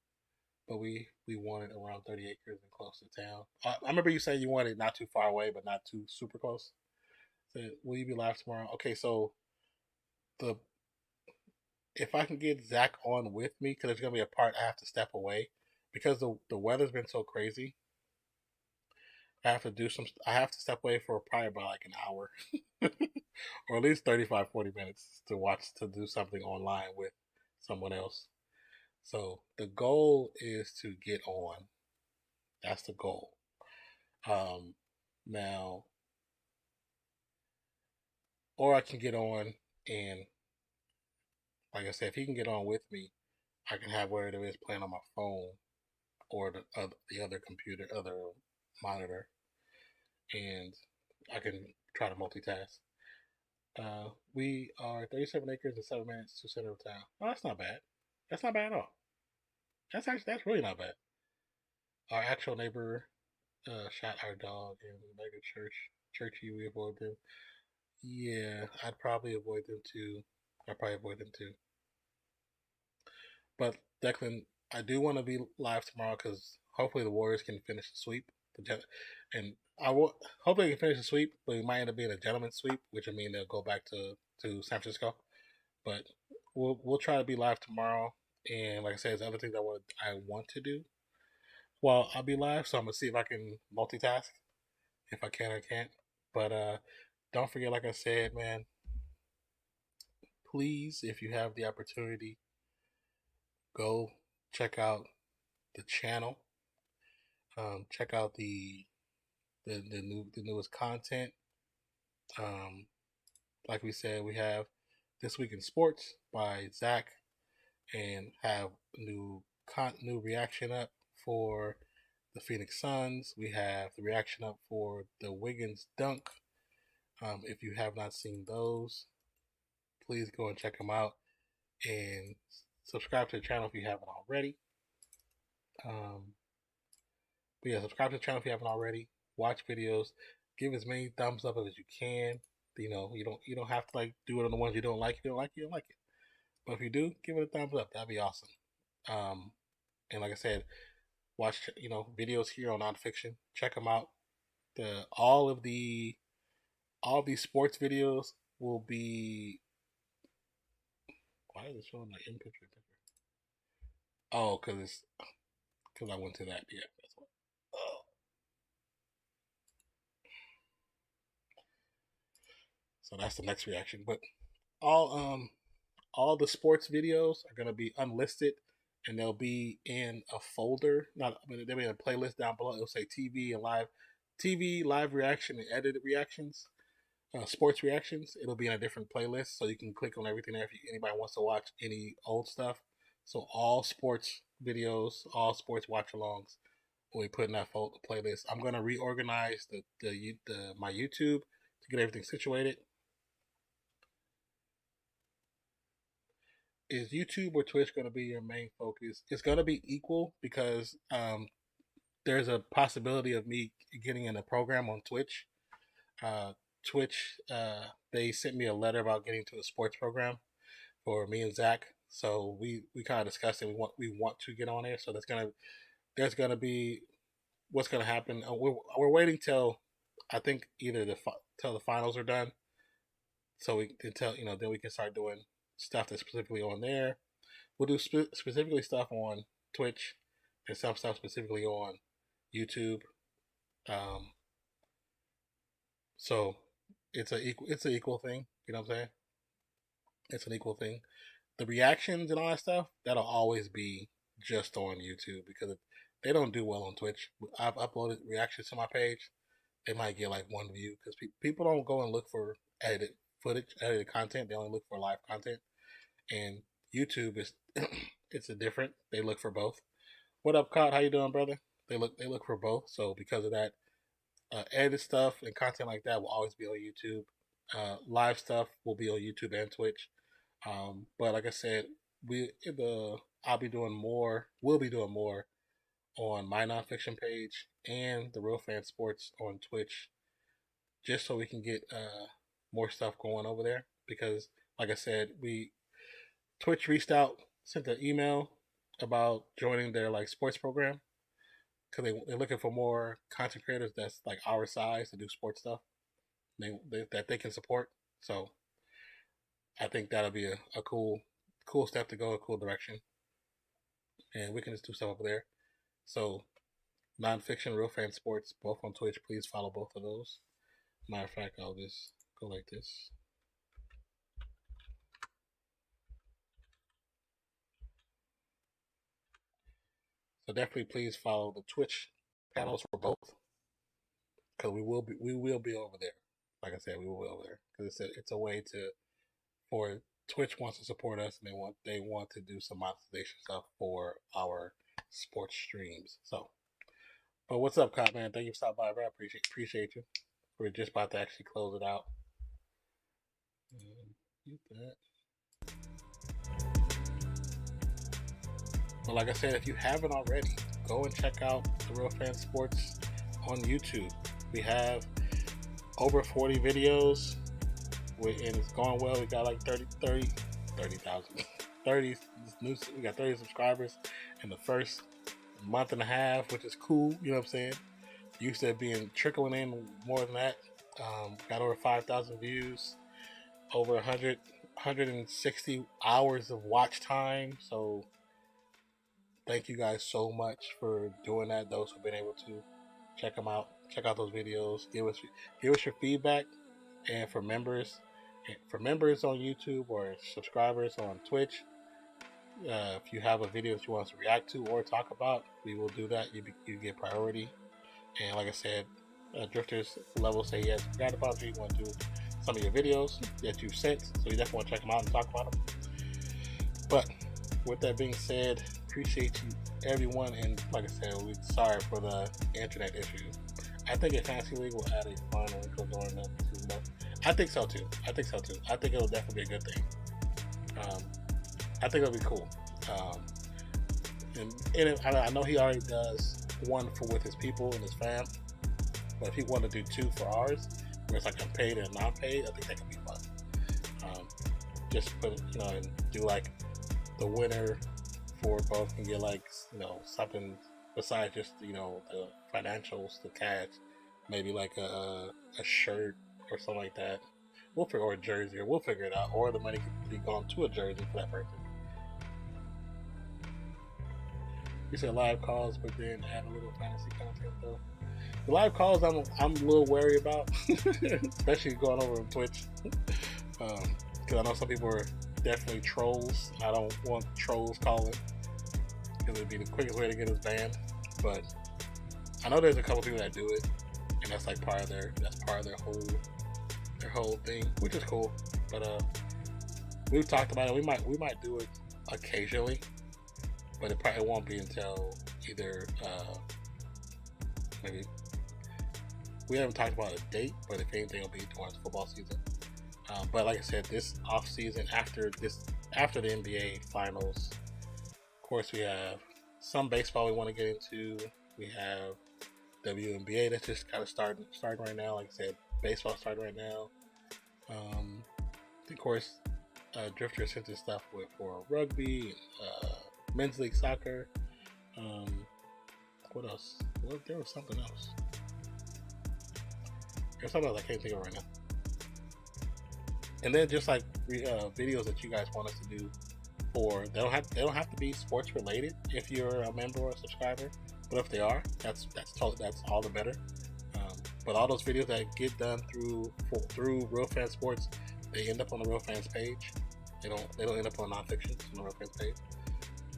but we wanted around 30 acres and close to town. I remember you saying you wanted not too far away, but not too super close. So will you be live tomorrow? Okay, so if I can get Zach on with me, because there's gonna be a part I have to step away because the weather's been so crazy. I have to step away for probably about like an hour or at least 35-40 minutes to do something online with someone else. So the goal is to get on. That's the goal. Now, or I can get on and, like I said, if he can get on with me, I can have whatever it is playing on my phone or the other computer, other monitor. and I can try to multitask. We are 37 acres and 7 minutes to center of town. Oh, that's not bad. That's not bad at all. That's really not bad. Our actual neighbor shot our dog in the mega churchy. We avoid them. Yeah, I'd probably avoid them too. But Declan, I do want to be live tomorrow because hopefully the Warriors can finish the sweep. And I will hopefully they can finish the sweep, but it might end up being a gentleman's sweep, which would mean they'll go back to San Francisco. But we'll try to be live tomorrow. And like I said, there's other things I want to do while I'll be live. So I'm gonna see if I can multitask. If I can, I can't. But don't forget, like I said, man. Please, if you have the opportunity, go check out the channel. Check out the newest content. Like we said, we have This Week in Sports by Zach, and have new reaction up for the Phoenix Suns. We have the reaction up for the Wiggins dunk. If you have not seen those, please go and check them out, and subscribe to the channel if you haven't already. But yeah, subscribe to the channel if you haven't already. Watch videos. Give as many thumbs up as you can. You know, you don't have to like do it on the ones you don't like. If you don't like it, you don't like it. But if you do, give it a thumbs up. That'd be awesome. And like I said, watch videos here on Nonpfixion. Check them out. All of these sports videos will be. Why is it showing my in picture? Oh, because I went to that. Yeah, that's what. Oh. So that's the next reaction. But all the sports videos are gonna be unlisted, and they'll be in a folder. They'll be in a playlist down below. It'll say TV live reaction, and edited reactions. Sports reactions. It'll be in a different playlist, so you can click on everything there if anybody wants to watch any old stuff. So all sports videos, all sports watch-alongs will be put in that playlist. I'm gonna reorganize my YouTube to get everything situated. Is YouTube or Twitch going to be your main focus? It's going to be equal because there's a possibility of me getting in a program on Twitch. Twitch, they sent me a letter about getting to a sports program for me and Zach. So we kind of discussed it. We want to get on there. So there's gonna be what's gonna happen. We're waiting till I think either till the finals are done, so we can then we can start doing stuff that's specifically on there. We'll do specifically stuff on Twitch and some stuff specifically on YouTube. So it's an equal thing. You know what I'm saying? It's an equal thing. The reactions and all that stuff, that'll always be just on YouTube because they don't do well on Twitch. I've uploaded reactions to my page. They might get like one view because people don't go and look for edited footage, edited content. They only look for live content. And YouTube is it's a different. They look for both. What up, Kaught? How you doing, brother? They look for both. So because of that, edited stuff and content like that will always be on YouTube. Live stuff will be on YouTube and Twitch. But like I said, I'll be doing more. We'll be doing more on my Nonpfixion page and the Real Fan Sports on Twitch, just so we can get more stuff going over there. Because like I said, Twitch reached out, sent an email about joining their like sports program because they're looking for more content creators that's like our size to do sports stuff that they can support. So I think that'll be a cool step to go, a cool direction, and we can just do stuff over there. So Nonpfixion, Real Fan Sports, both on Twitch. Please follow both of those. Matter of fact, I'll just go like this. So definitely please follow the Twitch channels for both, because we will be over there. Like I said, we will be over there because it's a way for Twitch wants to support us, and they want to do some monetization stuff for our sports streams. So But what's up, Kaught, man? Thank you for stopping by, bro. I appreciate you. We're just about to actually close it out. Get that. But like I said, if you haven't already, go and check out The Real Fan Sports on YouTube. We have over 40 videos, and it's going well. We got like 30,000. 30 new. We got 30 subscribers in the first month and a half, which is cool. You know what I'm saying? Used to being trickling in more than that. Got over 5,000 views, over 160 hours of watch time. So thank you guys so much for doing that. Those who've been able to check them out, check out those videos. Give us your feedback, and for members on YouTube or subscribers on Twitch, if you have a video that you want us to react to or talk about, we will do that. You get priority. And like I said, Drifter's level say he has forgot about you. You want to do some of your videos that you've sent, so you definitely want to check them out and talk about them. But with that being said, appreciate you everyone, and like I said, we're sorry for the internet issue. I think a fantasy league will add a final during the 2 months. I think so too. I think it'll definitely be a good thing. I think it'll be cool. And I know he already does one with his people and his fam, but if he wanted to do 2 for ours, where it's like unpaid and non-paid, I think that could be fun. Just put, and do like the winner for both can get like, something besides just, the financials, the cash, maybe like a shirt or something like that. Or a jersey, or we'll figure it out. Or the money could be gone to a jersey for that person. You said live calls, but then add a little fantasy content though. The live calls I'm a little wary about, especially going over on Twitch, because I know some people are definitely trolls. And I don't want trolls calling because it'd be the quickest way to get us banned. But I know there's a couple people that do it, and that's like part of their whole thing, which is cool. But we've talked about it. We might do it occasionally, but it probably won't be until either maybe we haven't talked about a date, but if anything, it'll be towards football season. But like I said, this off season after the NBA finals, of course we have some baseball we want to get into. We have WNBA that's just kind of starting right now. Like I said, baseball starting right now. Of course, Drifter sent his stuff for rugby, men's league soccer. What else? Well, there was something else. There's something else I can't think of right now. And then just like videos that you guys want us to do for, they don't have to be sports related if you're a member or a subscriber. But if they are, that's all the better. But all those videos that get done through Real Fan Sports, they end up on the Real Fans page. They don't end up on Nonpfixion, on the Real Fans page.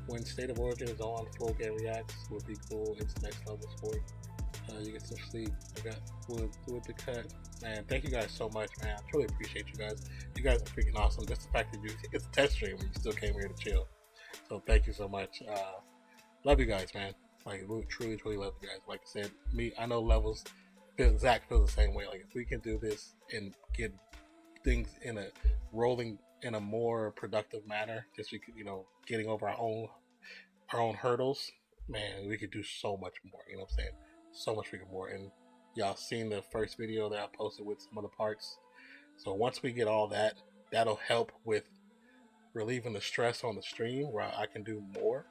When State of Origin is on, full game reacts would be cool. It's next level sport. You get some sleep. With the cut. Man, thank you guys so much, man. I truly appreciate you guys. You guys are freaking awesome. Just the fact that it's a test stream and you still came here to chill. So thank you so much. Love you guys, man. Like, we truly love you guys. Like I said, I know Levels, Zach feels the same way. Like, if we can do this and get things rolling in a more productive manner, just getting over our own hurdles, man, we could do so much more. You know what I'm saying? So much freaking more. And y'all seen the first video that I posted with some of the parts. So once we get all that, that'll help with relieving the stress on the stream where I can do more.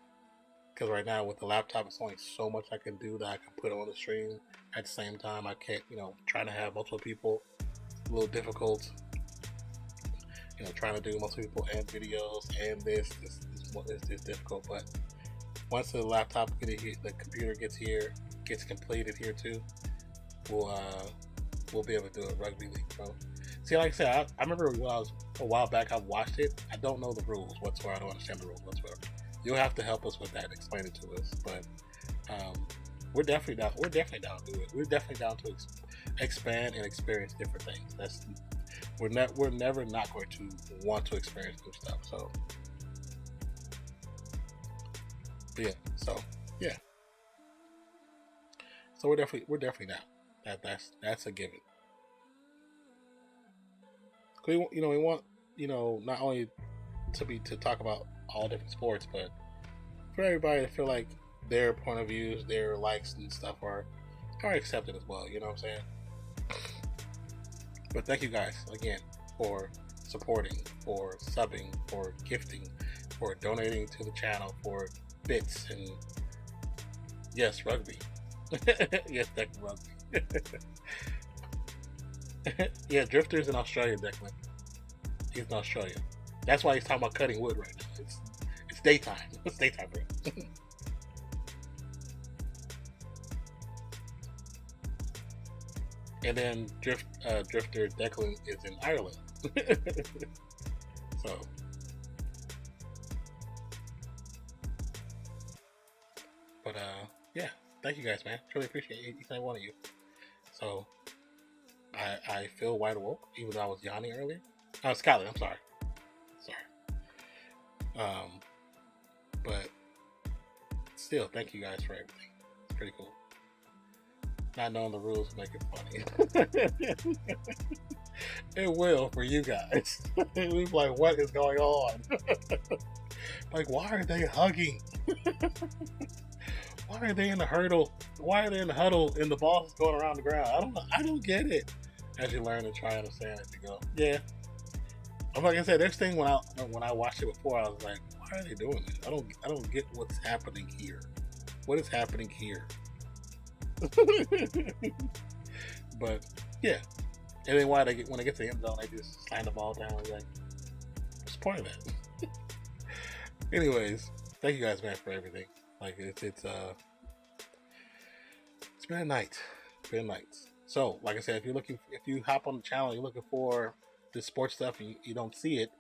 Because right now with the laptop, it's only so much I can do that I can put on the stream at the same time. I can't, trying to have multiple people, a little difficult. Trying to do multiple people and videos and this is difficult. But once the laptop the computer gets completed here too, we'll be able to do a rugby league, bro. See, like I said, I remember when a while back I watched it. I don't know the rules whatsoever. I don't understand the rules whatsoever. You'll have to help us with that, explain it to us. But we're definitely down. We're definitely down to do it. We're definitely down to expand and experience different things. We're never not going to want to experience new stuff. So, but yeah. So we're definitely down. That's a given. We want not only to talk about all different sports, but for everybody to feel like their point of views, their likes and stuff are accepted as well. You know what I'm saying? But thank you guys again for supporting, for subbing, for gifting, for donating to the channel, for bits, and yes, rugby. Yes, Declan, rugby. Yeah, Drifter's in Australia, Declan. He's in Australia. That's why he's talking about cutting wood right now. It's daytime. It's daytime for him. And then Drifter Declan is in Ireland. So, but yeah, thank you guys, man. Truly appreciate each and every one of you. So, I feel wide awoke, even though I was yawning earlier. Oh, Skyler, I'm sorry. But still, thank you guys for everything. It's pretty cool. Not knowing the rules make it funny. It will for you guys. We're like, what is going on? Like, why are they hugging? Why are they in the hurdle? Why are they in the huddle and the ball is going around the ground? I don't get it. As you learn and try to understand as you go. Yeah. I'm like I said, this thing when I watched it before, I was like, why are they doing this? I don't get what's happening here. What is happening here? But yeah. And then when they get to the end zone, they just slam the ball down. Like, what's the point of that? Anyways, thank you guys, man, for everything. Like it's been a night. It's been nights. So, like I said, if you hop on the channel, you're looking for this sports stuff, and you don't see it,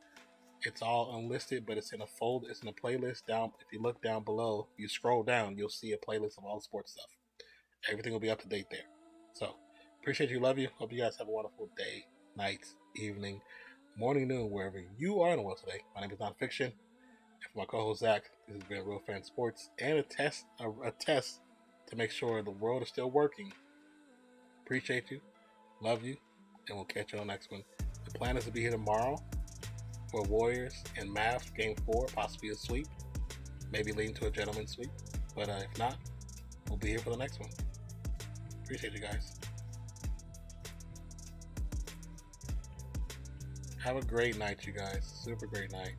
it's all unlisted, but it's in a folder. It's in a playlist down. If you look down below, you scroll down, you'll see a playlist of all the sports stuff. Everything will be up to date there. So, appreciate you, love you. Hope you guys have a wonderful day, night, evening, morning, noon, wherever you are in the world today. My name is Nonpfixion. And for my co-host Zach, this has been Real Fan Sports, and a test to make sure the world is still working. Appreciate you, love you, and we'll catch you on the next one. The plan is to be here tomorrow for Warriors and Mavs Game 4, possibly a sweep, maybe leading to a gentleman's sweep. But if not, we'll be here for the next one. Appreciate you guys. Have a great night, you guys. Super great night.